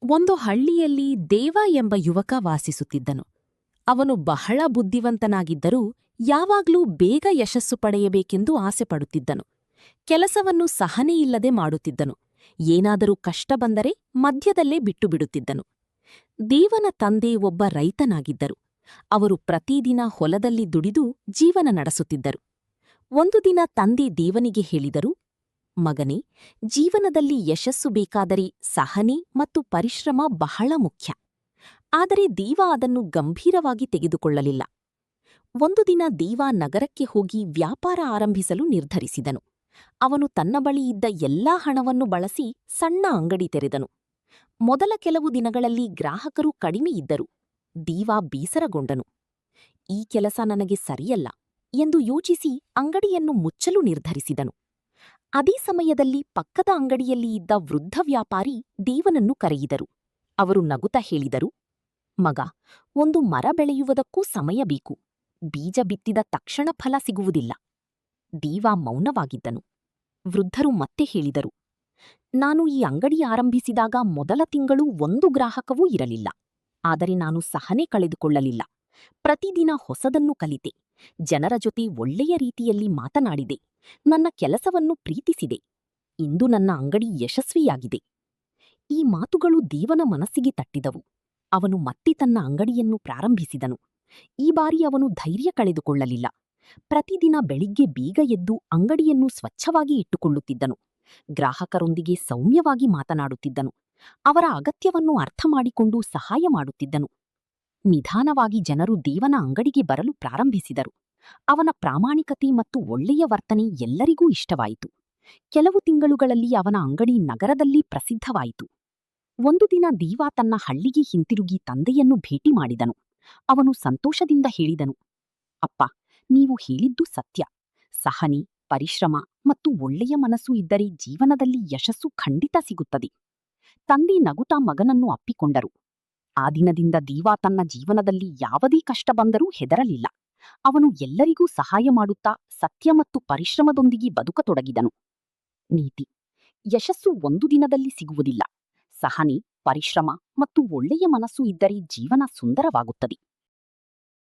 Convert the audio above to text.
ಒಂದು ಹಳ್ಳಿಯಲ್ಲಿ ದೇವ ಎಂಬ ಯುವಕ ವಾಸಿಸುತ್ತಿದ್ದನು. ಅವನು ಬಹಳ ಬುದ್ಧಿವಂತನಾಗಿದ್ದರೂ ಯಾವಾಗ್ಲೂ ಬೇಗ ಯಶಸ್ಸು ಪಡೆಯಬೇಕೆಂದು ಆಸೆಪಡುತ್ತಿದ್ದನು. ಕೆಲಸವನ್ನು ಸಹನೆಯಿಲ್ಲದೆ ಮಾಡುತ್ತಿದ್ದನು. ಏನಾದರೂ ಕಷ್ಟ ಬಂದರೆ ಮಧ್ಯದಲ್ಲೇ ಬಿಟ್ಟುಬಿಡುತ್ತಿದ್ದನು. ದೇವನ ತಂದೆ ಒಬ್ಬ ರೈತನಾಗಿದ್ದರು. ಅವರು ಪ್ರತಿದಿನ ಹೊಲದಲ್ಲಿ ದುಡಿದು ಜೀವನ ನಡೆಸುತ್ತಿದ್ದರು. ಒಂದು ದಿನ ತಂದೆ ದೇವನಿಗೆ ಹೇಳಿದರು, ಮಗನೇ, ಜೀವನದಲ್ಲಿ ಯಶಸ್ಸು ಬೇಕಾದರೆ ಸಹನೆ ಮತ್ತು ಪರಿಶ್ರಮ ಬಹಳ ಮುಖ್ಯ. ಆದರೆ ದೇವ ಅದನ್ನು ಗಂಭೀರವಾಗಿ ತೆಗೆದುಕೊಳ್ಳಲಿಲ್ಲ. ಒಂದು ದಿನ ದೇವ ನಗರಕ್ಕೆ ಹೋಗಿ ವ್ಯಾಪಾರ ಆರಂಭಿಸಲು ನಿರ್ಧರಿಸಿದನು. ಅವನು ತನ್ನ ಬಳಿ ಇದ್ದ ಎಲ್ಲಾ ಹಣವನ್ನು ಬಳಸಿ ಸಣ್ಣ ಅಂಗಡಿ ತೆರೆದನು. ಮೊದಲ ಕೆಲವು ದಿನಗಳಲ್ಲಿ ಗ್ರಾಹಕರು ಕಡಿಮೆ ಇದ್ದರು. ದೇವ ಬೇಸರಗೊಂಡನು. ಈ ಕೆಲಸ ನನಗೆ ಸರಿಯಲ್ಲ ಎಂದು ಯೋಚಿಸಿ ಅಂಗಡಿಯನ್ನು ಮುಚ್ಚಲು ನಿರ್ಧರಿಸಿದನು. ಅದೇ ಸಮಯದಲ್ಲಿ ಪಕ್ಕದ ಅಂಗಡಿಯಲ್ಲಿ ಇದ್ದ ವೃದ್ಧ ವ್ಯಾಪಾರಿ ದೇವನನ್ನು ಕರೆಯಿದರು. ಅವರು ನಗುತ್ತಾ ಹೇಳಿದರು, ಮಗ, ಒಂದು ಮರ ಬೆಳೆಯುವುದಕ್ಕೂ ಸಮಯ ಬೇಕು. ಬೀಜ ಬಿತ್ತಿದ ತಕ್ಷಣ ಫಲ ಸಿಗುವುದಿಲ್ಲ. ದೇವ ಮೌನವಾಗಿದ್ದನು. ವೃದ್ಧರು ಮತ್ತೆ ಹೇಳಿದರು, ನಾನು ಈ ಅಂಗಡಿ ಆರಂಭಿಸಿದಾಗ ಮೊದಲ ತಿಂಗಳು ಒಂದು ಗ್ರಾಹಕವೂ ಇರಲಿಲ್ಲ. ಆದರೆ ನಾನು ಸಹನೆ ಕಳೆದುಕೊಳ್ಳಲಿಲ್ಲ. ಪ್ರತಿದಿನ ಹೊಸದನ್ನು ಕಲಿತೆ. ಜನರ ಜೊತೆ ಒಳ್ಳೆಯ ರೀತಿಯಲ್ಲಿ ಮಾತನಾಡಿದೆ. ನನ್ನ ಕೆಲಸವನ್ನು ಪ್ರೀತಿಸಿದೆ. ಇಂದು ನನ್ನ ಅಂಗಡಿ ಯಶಸ್ವಿಯಾಗಿದೆ. ಈ ಮಾತುಗಳು ದೇವನ ಮನಸ್ಸಿಗೆ ತಟ್ಟಿದವು. ಅವನು ಮತ್ತೆ ತನ್ನ ಅಂಗಡಿಯನ್ನು ಪ್ರಾರಂಭಿಸಿದನು. ಈ ಬಾರಿ ಅವನು ಧೈರ್ಯ ಕಳೆದುಕೊಳ್ಳಲಿಲ್ಲ. ಪ್ರತಿದಿನ ಬೆಳಿಗ್ಗೆ ಬೇಗ ಎದ್ದು ಅಂಗಡಿಯನ್ನು ಸ್ವಚ್ಛವಾಗಿ ಇಟ್ಟುಕೊಳ್ಳುತ್ತಿದ್ದನು. ಗ್ರಾಹಕರೊಂದಿಗೆ ಸೌಮ್ಯವಾಗಿ ಮಾತನಾಡುತ್ತಿದ್ದನು. ಅವರ ಅಗತ್ಯವನ್ನು ಅರ್ಥ ಮಾಡಿಕೊಂಡು ಸಹಾಯ ಮಾಡುತ್ತಿದ್ದನು. ನಿಧಾನವಾಗಿ ಜನರು ದೇವನ ಅಂಗಡಿಗೆ ಬರಲು ಪ್ರಾರಂಭಿಸಿದರು. ಅವನ ಪ್ರಾಮಾಣಿಕತೆ ಮತ್ತು ಒಳ್ಳೆಯ ವರ್ತನೆ ಎಲ್ಲರಿಗೂ ಇಷ್ಟವಾಯಿತು. ಕೆಲವು ತಿಂಗಳುಗಳಲ್ಲಿ ಅವನ ಅಂಗಡಿ ನಗರದಲ್ಲಿ ಪ್ರಸಿದ್ಧವಾಯಿತು. ಒಂದು ದಿನ ದೇವ ತನ್ನ ಹಳ್ಳಿಗೆ ಹಿಂತಿರುಗಿ ತಂದೆಯನ್ನು ಭೇಟಿ ಮಾಡಿದನು. ಅವನು ಸಂತೋಷದಿಂದ ಹೇಳಿದನು, ಅಪ್ಪ, ನೀವು ಹೇಳಿದ್ದು ಸತ್ಯ. ಸಹನೆ, ಪರಿಶ್ರಮ ಮತ್ತು ಒಳ್ಳೆಯ ಮನಸ್ಸು ಇದ್ದರೆ ಜೀವನದಲ್ಲಿ ಯಶಸ್ಸು ಖಂಡಿತ ಸಿಗುತ್ತದೆ. ತಂದೆ ನಗುತ್ತಾ ಮಗನನ್ನು ಅಪ್ಪಿಕೊಂಡರು. ಆ ದಿನದಿಂದ ದೇವ ತನ್ನ ಜೀವನದಲ್ಲಿ ಯಾವುದೇ ಕಷ್ಟ ಬಂದರೂ ಹೆದರಲಿಲ್ಲ. ಅವನು ಎಲ್ಲರಿಗೂ ಸಹಾಯ ಮಾಡುತ್ತಾ ಸತ್ಯ ಮತ್ತು ಪರಿಶ್ರಮದೊಂದಿಗೆ ಬದುಕತೊಡಗಿದನು. ನೀತಿ: ಯಶಸ್ಸು ಒಂದು ದಿನದಲ್ಲಿ ಸಿಗುವುದಿಲ್ಲ. ಸಹನೆ, ಪರಿಶ್ರಮ ಮತ್ತು ಒಳ್ಳೆಯ ಮನಸ್ಸು ಇದ್ದರೆ ಜೀವನ ಸುಂದರವಾಗುತ್ತದೆ.